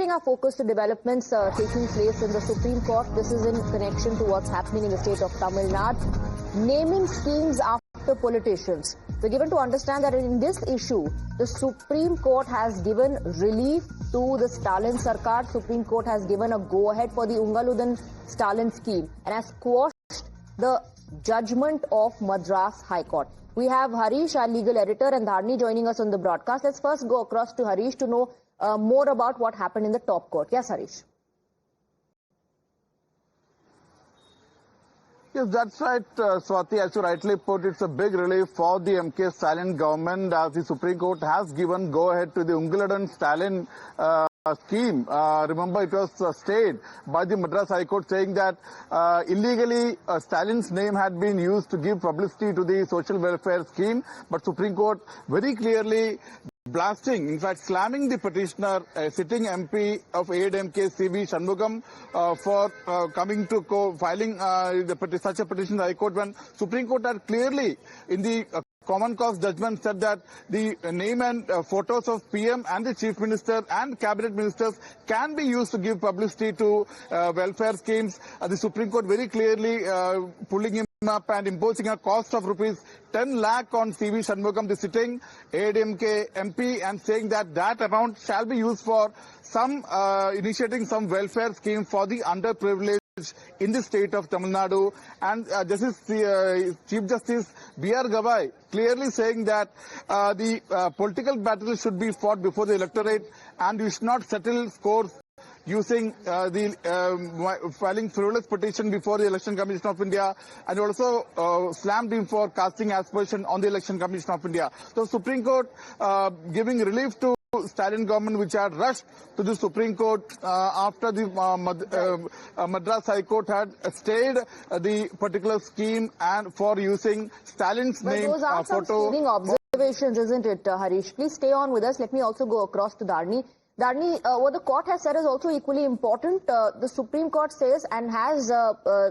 Shifting our focus to developments taking place in the Supreme Court, this is in connection to what's happening in the state of Tamil Nadu. Naming schemes after politicians. We're given to understand that in this issue, the Supreme Court has given relief to the Stalin Sarkar. Supreme Court has given a go-ahead for the Ungalodin Stalin scheme and has quashed the judgment of Madras High Court. We have Harish, our legal editor, and Dharni joining us on the broadcast. Let's first go across to Harish to know more about what happened in the top court. Yes, Harish. Yes, that's right, Swati. As you rightly put, it's a big relief for the MK Stalin government as the Supreme Court has given go-ahead to the Ungalodin Stalin scheme. Remember, it was stayed by the Madras High Court, saying that illegally Stalin's name had been used to give publicity to the social welfare scheme. But Supreme Court very clearly blasting, in fact slamming the petitioner, sitting MP of ADMK CV Shanmugam for coming to filing such a petition in the High Court, when Supreme Court had clearly in the common cause judgment said that the name and photos of PM and the Chief Minister and Cabinet Ministers can be used to give publicity to welfare schemes. The Supreme Court very clearly pulling him up and imposing a cost of rupees 10 lakh on CV Shanmugam, the sitting ADMK MP, and saying that that amount shall be used for some initiating some welfare scheme for the underprivileged in the state of Tamil Nadu. And Chief Justice B.R. Gavai clearly saying that the political battle should be fought before the electorate and you should not settle scores using filing frivolous petition before the Election Commission of India, and also slammed him for casting aspersion on the Election Commission of India. So Supreme Court giving relief to Stalin government, which had rushed to the Supreme Court after the Madras High Court had stayed the particular scheme and for using Stalin's name those are photo. Some observations, isn't it, Harish? Please stay on with us. Let me also go across to Dharni. Dharni, what the court has said is also equally important. The Supreme Court says and has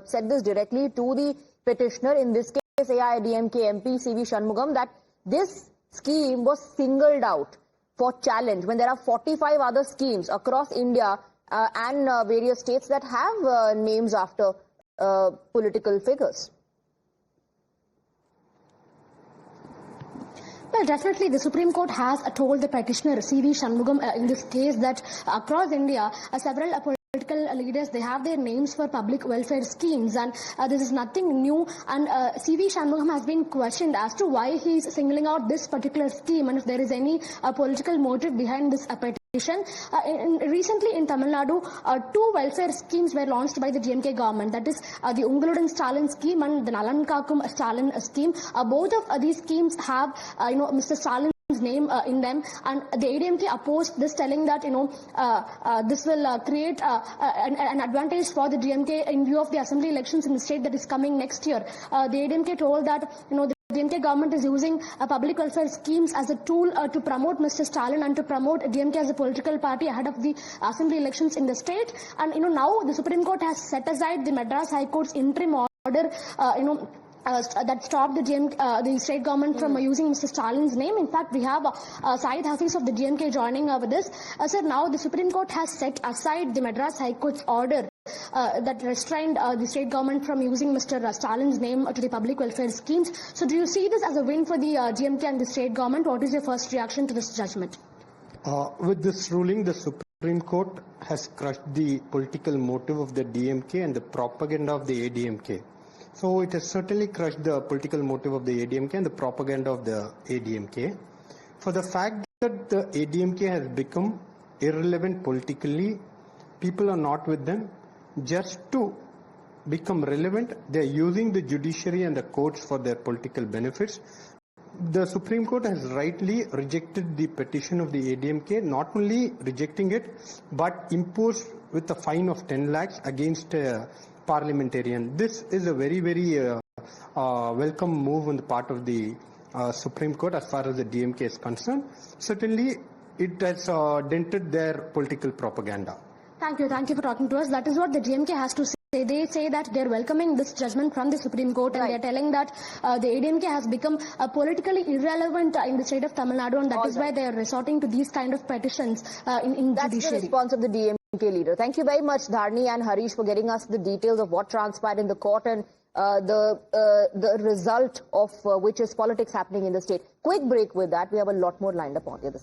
said this directly to the petitioner, in this case ADMK MP CV Shanmugam, that this scheme was singled out for challenge when there are 45 other schemes across India and various states that have names after political figures. Well, definitely the Supreme Court has told the petitioner CV Shanmugam in this case that across India several political leaders, they have their names for public welfare schemes, and this is nothing new, and CV Shanmugam has been questioned as to why he is singling out this particular scheme and if there is any political motive behind this petition. Recently in Tamil Nadu, two welfare schemes were launched by the DMK government, that is the Ungalodin Stalin scheme and the Nalankakum Stalin scheme. Both of these schemes have Mr. Stalin's name in them, and the ADMK opposed this, telling that this will create an advantage for the DMK in view of the assembly elections in the state that is coming next year. The ADMK told that the DMK government is using public welfare schemes as a tool to promote Mr. Stalin and to promote DMK as a political party ahead of the assembly elections in the state. And now the Supreme Court has set aside the Madras High Court's interim order that stopped the state government from using Mr. Stalin's name. In fact, we have Saeed Hafiz of the DMK joining with this. Sir, now the Supreme Court has set aside the Madras High Court's order that restrained the state government from using Mr. Stalin's name to the public welfare schemes. So do you see this as a win for the DMK and the state government? What is your first reaction to this judgment? With this ruling, the Supreme Court has crushed the political motive of the DMK and the propaganda of the ADMK. So it has certainly crushed the political motive of the ADMK and the propaganda of the ADMK. For the fact that the ADMK has become irrelevant politically, people are not with them. Just to become relevant, they are using the judiciary and the courts for their political benefits. The Supreme Court has rightly rejected the petition of the ADMK, not only rejecting it, but imposed with a fine of 10 lakhs against a parliamentarian. This is a very, very welcome move on the part of the Supreme Court as far as the DMK is concerned. Certainly, it has dented their political propaganda. Thank you for talking to us. That is what the DMK has to say. They say that they're welcoming this judgment from the Supreme Court, and they're telling that the ADMK has become politically irrelevant in the state of Tamil Nadu, and that is why they are resorting to these kind of petitions in That's judiciary. the response of the DMK leader. Thank you very much, Dharni and Harish, for getting us the details of what transpired in the court and the result of which is politics happening in the state. Quick break with that. We have a lot more lined up on the other side.